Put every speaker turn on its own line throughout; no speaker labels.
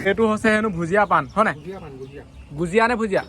এইটো হৈছে হেনো ভুজিয়া পাণ হয় নাই গুজিয়া নে ভুজিয়া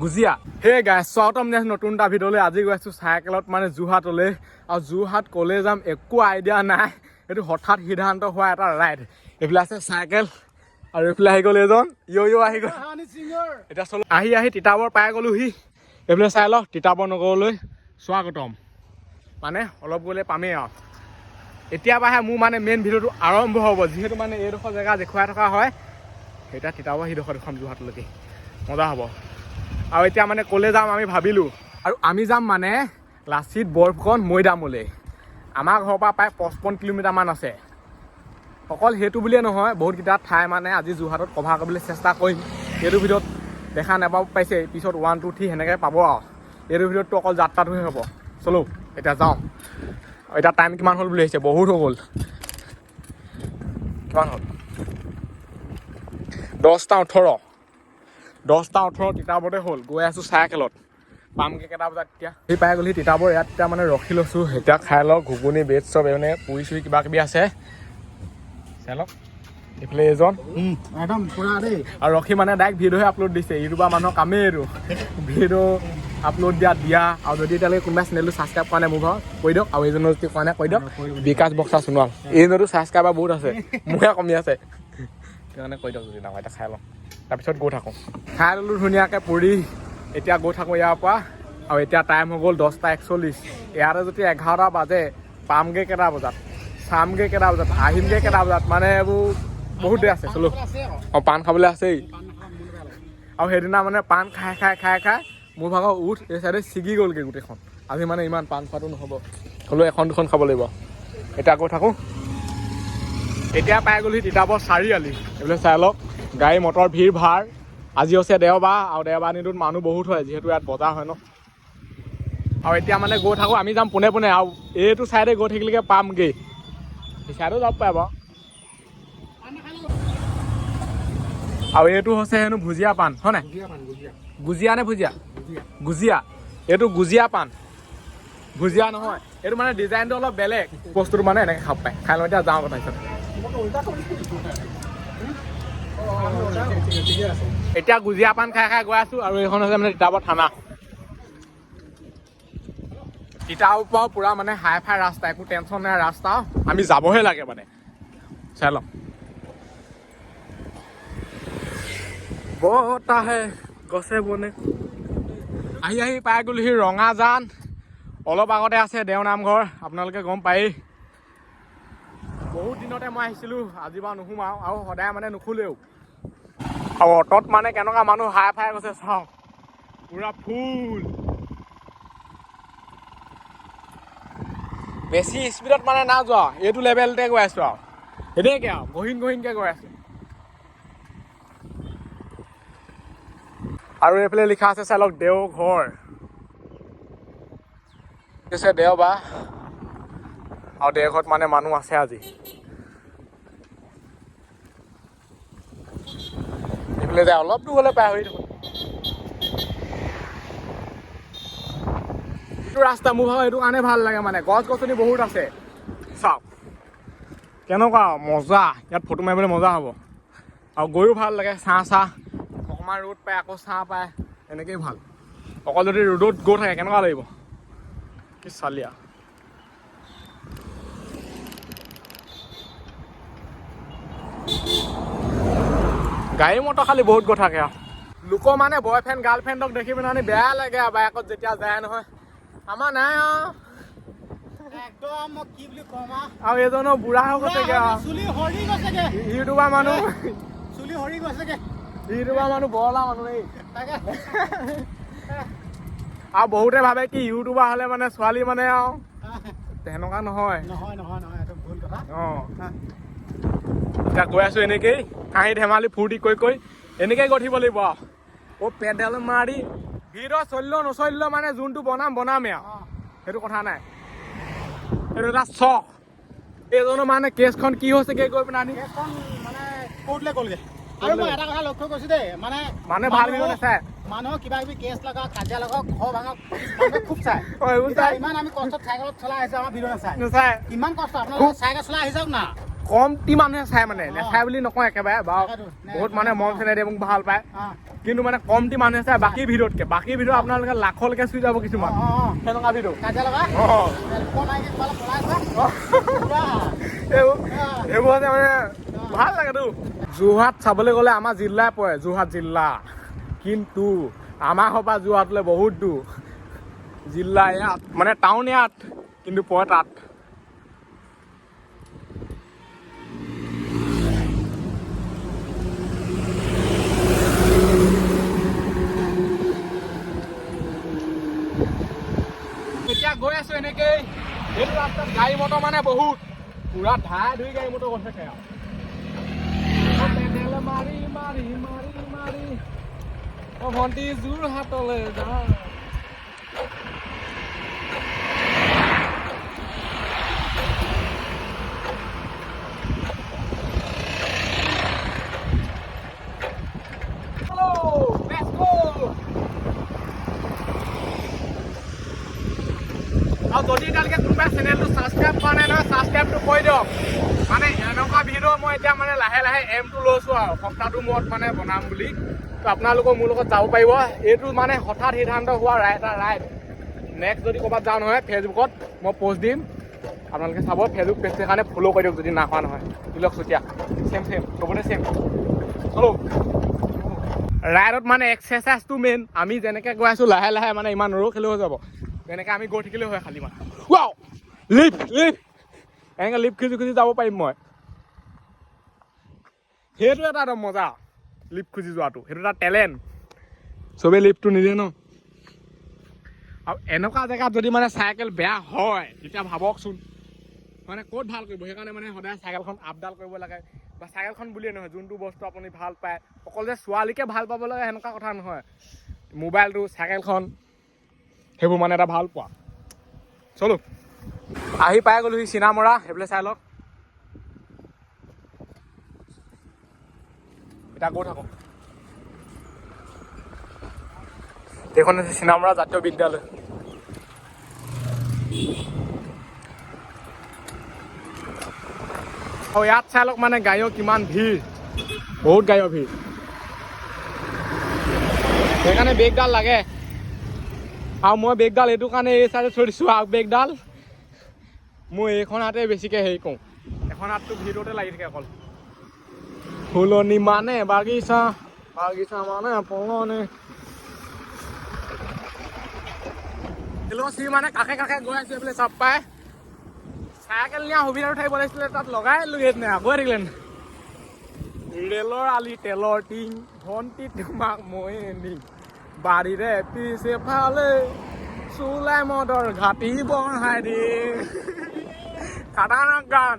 গুজিয়া সেই গাইছ স্বাগতম জনাইছো নতুন এটা ভিডিঅ'লৈ। আজি গৈ আছো চাইকেলত মানে যোৰহাটলৈ আৰু যোৰহাট ক'লৈ যাম একো আইডিয়া নাই। এইটো হঠাৎ সিদ্ধান্ত হোৱা এটা ৰাইড। এইফালে আছে চাইকেল আৰু এইফালে আহি গ'ল এজন ইয় আহি গ'ল। এতিয়া চলো আহি তিতাবৰ পাই গ'লোহি। এইফালে চাই লওক তিতাবৰ নগৰলৈ স্বাগতম। মানে অলপ গ'লে পামেই আৰু এতিয়া পৰাহে মোৰ মানে মেইন ভিডিঅ'টো আৰম্ভ হ'ব। যিহেতু মানে এইডোখৰ জেগা দেখুৱাই থকা হয় এতিয়া তিতাবৰ সিডোখৰ দেখুৱাম যোৰহাটলৈকে মজা হ'ব। আৰু এতিয়া মানে ক'লৈ যাম আমি ভাবিলোঁ আৰু আমি যাম মানে লাচিত বৰফুকন মৈদামলৈ। আমাৰ ঘৰৰ পৰা প্ৰায় 55 কিলোমিটাৰমান আছে। অকল সেইটো বুলিয়ে নহয় বহুতকেইটা ঠাই মানে আজি যোৰহাটত কভাৰ কৰিবলৈ চেষ্টা কৰিম। এইটো ভিডিঅ'ত দেখা নাপাব পাইছে পিছত 1, 2, 3 সেনেকৈ পাব আৰু এইটো ভিডিঅ'তটো অকল যাত্ৰাটোহে হ'ব। চলো এতিয়া যাওঁ। এতিয়া টাইম কিমান হ'ল বুলি আহিছে বহুত হৈ গ'ল। কিমান হ'ল 10টা 18 তিতাবৰতে হ'ল। গৈ আছোঁ চাইকেলত পামগৈ কেইটা বজাত এতিয়া সেই পাই গ'লহি তিতাবৰ। ইয়াত এতিয়া মানে ৰখি লৈছোঁ। এতিয়া খাই লওক ঘুগুনি বেড চব মানে পুৰি চুৰি কিবা কিবি আছে চাই লওক। এইফালে এজন
একদম পুৰা দেই
আৰু ৰখি মানে ডাইৰেক্ট ভিডিঅ'হে আপলোড দিছে। ইউটিউবাৰ মানুহৰ কামেই এইটো ভিডিঅ' আপলোড দিয়া আৰু যদি এতিয়ালৈকে কোনোবাই চেনেলটো ছাবস্ক্ৰাইব কৰা নাই মোৰ ঘৰত কৈ দিয়ক। আৰু এইজনৰ যদি কোৱা নাই কৈ দিয়ক বিকাশ বক্সা সোণোৱাল। এইজনতো ছাবস্ক্ৰাইবাৰ বহুত আছে মোৰহে কমি আছে সেইকাৰণে কৈ দিয়ক যদি নাপায়। এতিয়া খাই লওঁ তাৰপিছত গৈ থাকোঁ। খাই ল'লোঁ ধুনীয়াকৈ পুৰি। এতিয়া গৈ থাকোঁ ইয়াৰ পৰা আৰু এতিয়া টাইম হৈ গ'ল 10টা 41। ইয়াতে যদি 11টা বাজে পামগৈ কেইটা বজাত চামগৈ কেইটা বজাত আহিমগৈ কেইটা বজাত মানে এইবোৰ বহুত দেৰি আছে। চলো অঁ পাণ খাবলৈ আছেই। আৰু সেইদিনা মানে পাণ খাই মোৰ ভাগৰ উঠ এই চাইডে ছিগি গ'লগৈ গোটেইখন। আজি মানে ইমান পাণ খোৱাটো নহ'ব হ'লেও এখন দুখন খাব লাগিব। এতিয়া গৈ থাকোঁ। এতিয়া পাই গ'লহি তিতাবৰ চাৰিআলি। এইবিলাক চাই লওক গাড়ী মটৰ ভিৰ ভাৰ। আজি হৈছে দেওবাৰ আৰু দেওবাৰ দিনটোত মানুহ বহুত হয় যিহেতু ইয়াত বজাৰ হয় ন। আৰু এতিয়া মানে গৈ থাকোঁ আমি যাম পোনে পোনে আৰু এইটো চাইডে গৈ থাকিলেকে পামগৈ। সেই চাইডেও যাব পাৰে বাৰু। আৰু এইটো হৈছে হেনো ভুজিয়া পাণ হয় নাই গুজিয়া নে ভুজিয়া গুজিয়া এইটো গুজিয়া পাণ ভুজিয়া নহয়। এইটো মানে ডিজাইনটো অলপ বেলেগ। বস্তুটো মানে এনেকৈ খাব পায়। খাই লওঁ এতিয়া যাওঁ তাৰপিছত। এতিয়া গুজিয়া পাণ খাই গৈ আছোঁ আৰু এইখন হৈছে মানে তিতাবৰ থানা। তিতাবৰ পৰাও পূৰা মানে হাই ফাই ৰাস্তা একো টেনশ্যন নাই ৰাস্তা আমি যাবহে লাগে মানে চাই লওঁ। বতাহে গছে বনে আহি পাই গ'লোহি ৰঙাজান। অলপ আগতে আছে দেও নামঘৰ আপোনালোকে গম পায়েই। বহুত দিনতে মই আহিছিলোঁ আজি বাৰু নোসোমাওঁ আৰু সদায় মানে নুখোলেও। আৰু অটত মানে কেনেকুৱা মানুহ হাই ফাই গৈছে চাওঁ পূৰা ফুল। বেছি স্পীডত মানে না যোৱা এইটো লেভেলতে গৈ আছোঁ আৰু এনেকৈ আৰু গহীনকৈ গৈ আছোঁ। আৰু এইফালে লিখা আছে চাই লওক দেওঘৰ। আছে দেওবাৰ আৰু দেওঘৰত মানে মানুহ আছে আজি। এইফালে যায় অলপ দূৰ হ'লে পাৰ হৈ থাকোঁ। এইটো ৰাস্তা মোৰ ভাগৰ এইটো কাৰণে ভাল লাগে মানে গছ গছনি বহুত আছে। চাওক কেনেকুৱা মজা ইয়াত ফটো মাৰিবলৈ মজা হ'ব আৰু গৈও ভাল লাগে। ছাঁ অকণমান ৰ'দ পায় আকৌ ছাঁ পায় এনেকেই ভাল। অকল যদি ৰ'দত গৈ থাকে কেনেকুৱা লাগিব কি চালিয়া। গাড়ী মটৰ খালি বহুত গৈ থাকে আৰু লোকৰ মানে বয়ফ্ৰেণ্ড গাৰ্লফ্ৰেণ্ডক দেখি পিনে বেয়া লাগে আৰু বাইকত যেতিয়া যায় নহয়। আমাৰ নাই আৰু
একদম কি বুলি কম
আৰু এজনো বুঢ়া হৈ গৈছেগে আৰু
চুলি সৰি গৈছেগে
ইউটিউবাৰ মানুহ
চুলি সৰি গৈছেগে
ইউটিউবাৰ মানুহ বৰলা মানুহ এই আৰু বহুতে ভাবে কি ইউটিউবাৰ হ'লে মানে ছোৱালী মানে আৰু তেনেকুৱা নহয়
এইটো ভুল কথা।
অঁ এতিয়া গৈ আছোঁ এনেকেই হাঁহি ধেমালি ফূৰ্তি কৰি এনেকেই গৈ থাকিব লাগিব আৰু পেডেল মাৰি ভিডিঅ' চলিলেও নচলিলেও মানে যোনটো বনামেই আৰু সেইটো কথা নাই। সেইটো এটা চখ। এইজনৰ মানে কেছখন কি হৈছেগৈ গৈ পিনে
কেছখন মানে কোৰ্টলৈ গ'লগৈ আৰু মই এটা কথা লক্ষ্য কৰিছোঁ দেই মানে
মানুহে ভাল ভিডিঅ' নাচায়
মানুহৰ কিবা কিবি কেছ লগা কাজিয়া লগা ঘৰ ভাঙক মানুহে খুব চায়
এইবোৰ চাই
ইমান আমি কষ্টত চাইকেলত চলাই আহিছোঁ আমাৰ ভিডিঅ' নাচায়
নাচায়
কিমান কষ্ট আপোনালোকে চাইকেল চলাই আহি যাওক না
কমটি মানুহে চাই মানে নেচাই বুলি নকওঁ একেবাৰে বাৰু বহুত মানে মৰম চেনেহ দিয়ে মোক ভাল পায় কিন্তু মানে কমটি মানুহে চাই বাকী ভিডিঅ'তকে বাকী ভিডিঅ' আপোনালোকে লাখলৈকে চুই যাব কিছুমান সেনেকুৱা ভিডিঅ'
কাজিয়া লগা
এইবোৰ আছে মানে ভাল লাগেতো যোৰহাট চাবলৈ গ'লে আমাৰ জিলাই পৰে যোৰহাট জিলা কিন্তু আমাৰ ঘৰৰ পৰা যোৰহাটলৈ বহুত দূৰ জিলা ইয়াত মানে টাউন ইয়াত কিন্তু পৰে তাত এতিয়া গৈ আছো এনেকেই এইটো ৰাস্তাত গাড়ী মটৰ মানে বহুত পুৰা ধাই ধুই গাড়ী মটৰ গৈ থাকে আৰু পেডেল মাৰি মাৰি মাৰি মাৰি ভণ্টি যোৰহাটলৈ যাওঁ আৰু যদি এতিয়ালৈকে কোনোবাই চেনেলটো ছাবস্ক্ৰাইব কৰা নাই নহয় ছাবস্ক্ৰাইবটো কৰি দিয়ক মানে এনেকুৱা ভিডিঅ' মই এতিয়া মানে লাহে লাহে এমটো লৈছোঁ আৰু সপ্তাহটোৰ মূৰত মানে বনাম বুলি তো আপোনালোকৰ মোৰ লগত যাব পাৰিব এইটো মানে হঠাৎ সিদ্ধান্ত হোৱা এটা ৰাইড নেক্সট যদি ক'ৰবাত যাওঁ নহয় ফেচবুকত মই পষ্ট দিম আপোনালোকে চাব ফেচবুক পেজটোৰ কাৰণে ফ'ল' কৰি দিয়ক যদি নাখোৱা নহয় তিলক চুতীয়া চেম চবতে চেম চলো ৰাইডত মানে এক্সাৰচাইজটো মেইন আমি যেনেকৈ গৈ আছোঁ লাহে লাহে মানে ইমান নৰখিলেও হৈ যাব এনেকৈ আমি গৈ থাকিলেও হয় খালী মানে ৱাও লিফ্ট এনেকৈ লিফ্ট খুজি যাব পাৰিম মই সেইটো এটা একদম মজা লিফ্ট খুজি যোৱাটো সেইটো এটা টেলেণ্ট চবেই লিফ্টটো নিদিয়ে ন আৰু এনেকুৱা জেগাত যদি মানে চাইকেল বেয়া হয় তেতিয়া ভাবকচোন মানে ক'ত ভাল কৰিব সেইকাৰণে মানে সদায় চাইকেলখন আপডাল কৰিব লাগে বা চাইকেলখন বুলিয়ে নহয় যোনটো বস্তু আপুনি ভাল পায় অকল যে ছোৱালীকে ভাল পাব লাগে সেনেকুৱা কথা নহয় মোবাইলটো চাইকেলখন সেইবোৰ মানে এটা ভাল পোৱা চলো আহি পাই গ'লো সি চিনামৰা সেইফালে চাই লওক এতিয়া গৈ থাকোঁ এইখন হৈছে চিনামৰা জাতীয় বিদ্যালয় আৰু ইয়াত চাই লওক মানে গাড়ীৰ কিমান ভিৰ বহুত গাড়ীৰ ভিৰ সেইকাৰণে বেগডাল লাগে আৰু মই বেগডাল এইটো কাৰণে এই চাইডে থৈ দিছোঁ আৰু বেগডাল মই এইখন হাতে বেছিকৈ হেৰি কৰোঁ এখন হাতটো ভিৰতে লাগি থাকে অকল ফুলনি মানে বাগিচা মানে পঙনে মানে কাষে কাষে গৈ আছে বোলে চাপ পাই চাইকেল নিয়া সুবিধাটো থাকিব লাগিছিলে তাত লগাই লৈ নে গৈ থাকিলে ৰেলৰ আলি তেলৰ টিং ভণ্টি তোমাক মই নিম বাৰীৰে পিছে ফালে চুলাই মদৰ ঘাটি বঢ়াই দি খাটাৰনাক গান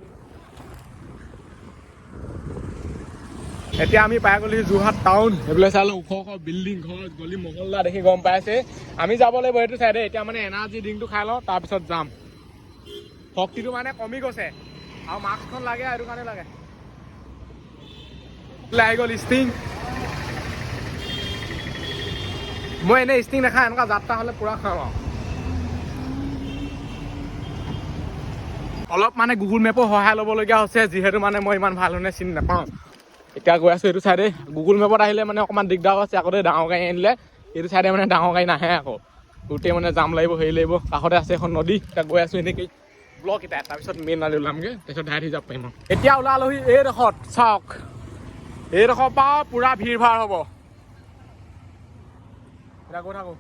এতিয়া আমি পাই গ'লো যোৰহাট টাউন সেইবিলাক চালোঁ ওখ ওখ বিল্ডিং ঘৰ গলি মহল্লা দেখি গম পাইছে আমি যাব লাগিব এইটো চাইডে এতিয়া মানে এনাৰ্জি ড্ৰিংকটো খাই লওঁ তাৰপিছত যাম শক্তিটো মানে কমি গৈছে আৰু মাস্কখন লাগে এইটো কাৰণে লাগে আহি গ'ল ষ্টিং মই এনেই ষ্টিং নাখাওঁ এনেকুৱা যাত্ৰা হ'লে পূৰা খাওঁ আৰু অলপ মানে গুগল মেপৰ সহায় ল'বলগীয়া হৈছে যিহেতু মানে মই ইমান ভাল ধৰণে চিনি নাপাওঁ এতিয়া গৈ আছোঁ এইটো চাইডে গুগল মেপত আহিলে মানে অকণমান দিগদাৰ আছে আগতে ডাঙৰ গাড়ী আনিলে এইটো চাইডে মানে ডাঙৰ গাড়ী নাহে আকৌ গোটেই মানে জাম লাগিব হেৰি লাগিব কাষতে আছে এখন নদী এতিয়া গৈ আছোঁ এনেকৈ ব্লক এটা তাৰপিছত মেইন নালি ওলামগৈ তাৰপিছত ডাইৰেক্ট যাব পাৰিম এতিয়া ওলালোহি এইডোখৰত চাওক এইডোখৰ পৰা পূৰা ভিৰ ভাৰ হ'ব এতিয়া গৈ থাকোঁ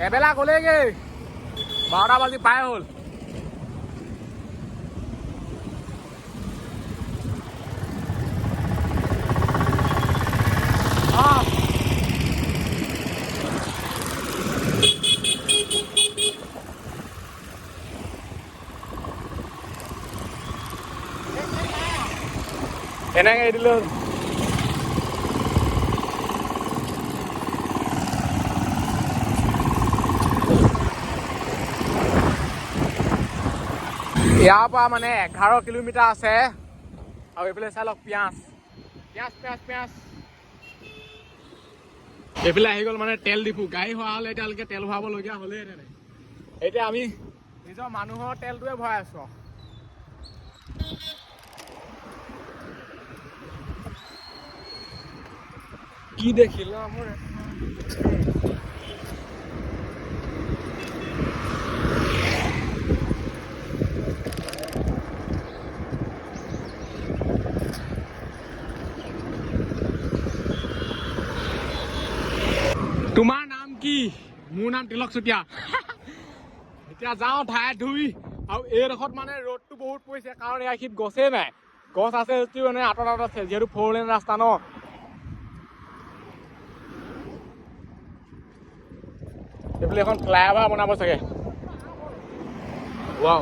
এবেলা গ'লেগৈ 12টা বাজি পাই হ'ল এনেকৈ এৰি দিলোঁ ইয়াৰ পৰা মানে 11 কিলোমিটাৰ আছে আৰু এইফালে চাই লওক পিঁয়াজ পিঁয়াজ এইফালে আহি গ'ল মানে তেল ডিপু গাড়ী হোৱা হ'লে এতিয়ালৈকে তেল ভৰাবলগীয়া হ'লেই এতিয়া আমি নিজৰ মানুহৰ তেলটোৱে ভৰাই আছো কি দেখিল মোৰ তোমাৰ নাম কি মোৰ নাম তিলক চুতীয়া এতিয়া যাওঁ ঠাই ধুই আৰু এইডোখৰত মানে ৰ'দটো বহুত পৰিছে কাৰণ এইখিনিত গছেই নাই গছ আছে যদিও মানে আঁতৰত আছে যিহেতু 4 লেন ৰাস্তা ন এইফালে এখন ফ্লাইঅভাৰ বনাব চাগে ৱাও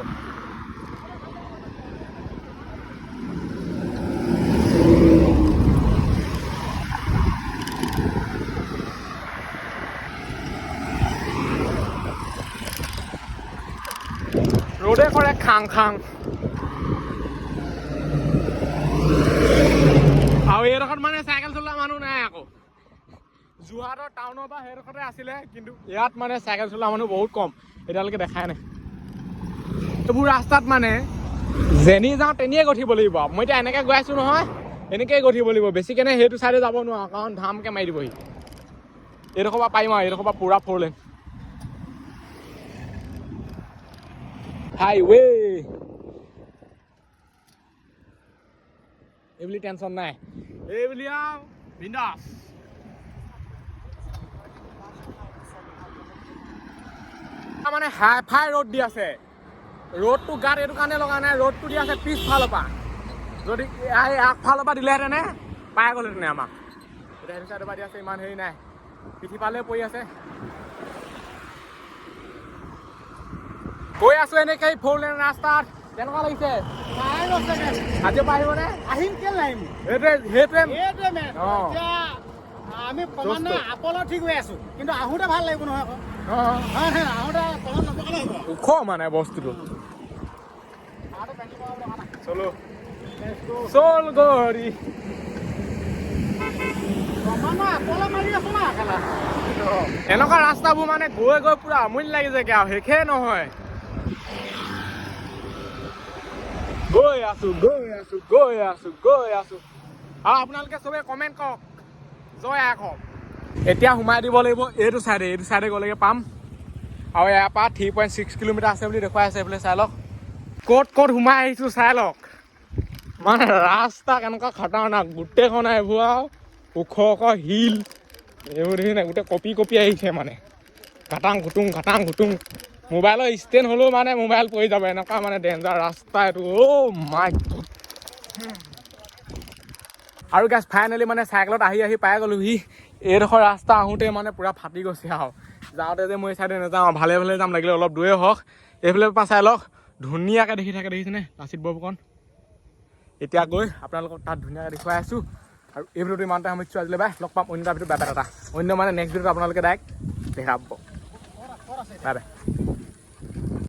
ৰ'দে কৰে খাং আৰু এইডোখৰত মানে চাইকেল চলোৱা মানুহ নাই আকৌ যোৰহাটৰ টাউনৰ পৰা সেইডোখৰতে আছিলে কিন্তু ইয়াত মানে চাইকেল চলোৱা মানুহ বহুত কম এতিয়ালৈকে দেখাই নাই এইবোৰ ৰাস্তাত মানে যেনি যাওঁ তেনিয়ে গঠিব লাগিব মই এতিয়া এনেকৈ গৈ আছোঁ নহয় এনেকৈয়ে গঠিব লাগিব বেছিকেনে সেইটো চাইডে যাব নোৱাৰোঁ কাৰণ ধামকৈ মাৰি দিবহি এইডোখৰ পৰা পাৰিম আৰু এইডোখৰ পৰা পুৰা 4 লেন হাইৱে এইবুলি টেনশ্যন নাই এইবুলি আৰু বিন্দাছ মানে হাই ফাই ৰ'দ দি আছে ৰ'দটো গাত এইটো কাৰণে লগা নাই ৰ'দটো দি আছে পিছফালৰ পৰা যদি আগফালৰ পৰা দিলেহেঁতেনে পাই গ'লহেঁতেনে আমাক এতিয়া সেইটো চাইডৰ পৰা দি আছে ইমান হেৰি নাই পিঠিফালে পৰি আছে গৈ আছো এনেকৈ 4 লেন ৰাস্তাত কেনেকুৱা লাগিছে আজি পাৰিবনে
আহিম কেলে নাহিম
সেইটোৱে
মেন এতিয়া আমি ক্ৰমান্বয়ে আপলত ঠিক হৈ আছো কিন্তু আহোঁতে ভাল লাগিব নহয় আকৌ আহোঁতে তলত নপকালে হ'ব
ওখ মানে বস্তুটো চলো চল গৰি
ক্ৰমান্বয়ে আপলত মাৰি আছো না খেলা
এনেকুৱা ৰাস্তাবোৰ মানে গৈ গৈ পুৰা আমনি লাগি যায়গে আৰু শেষে নহয় গৈ আছো আৰু আপোনালোকে চবে কমেণ্ট কৰক জয় আহক এতিয়া সোমাই দিব লাগিব এইটো চাইডে গ'লেগে পাম আৰু ইয়াৰ পৰা 3.6 কিলোমিটাৰ আছে বুলি দেখুৱাই আছে এইফালে চাই লওক ক'ত সোমাই আহিছোঁ চাই লওক মানে ৰাস্তা কেনেকুৱা খাটাৰনাক গোটেইখন এইবোৰ আৰু ওখ শিল এইবোৰ দেখি নাই গোটেই কপি আহিছে মানে ঘাটাং ঘুটুং মোবাইলৰ ষ্টেণ্ড হ'লেও মানে মোবাইল পৰি যাব এনেকুৱা মানে ডেঞ্জাৰ ৰাস্তা এইটো মাই আৰু গাইছ ফাইনেলি মানে চাইকেলত আহি পাই গ'লোহি এইডোখৰ ৰাস্তা আহোঁতে মানে পূৰা ফাটি গৈছে আৰু যাওঁতে যে মই এই চাইডে নাযাওঁ ভালে যাম লাগিলে অলপ দূৰে হওক এইফালে পৰা চাই লওক ধুনীয়াকৈ দেখি থাকে দেখিছেনে লাচিত বৰফুকন এতিয়া গৈ আপোনালোকক তাত ধুনীয়াকৈ দেখুৱাই আছোঁ আৰু এই ভিডিঅ'টো ইমানতে সামৰিছোঁ আজিলৈ বাই লগ পাম অন্য এটা ভিডিঅ'ত এটা অন্য মানে নেক্সট ভিডিঅ'ত আপোনালোকে ডাইৰেক্ট দেখা পাব বাই বাই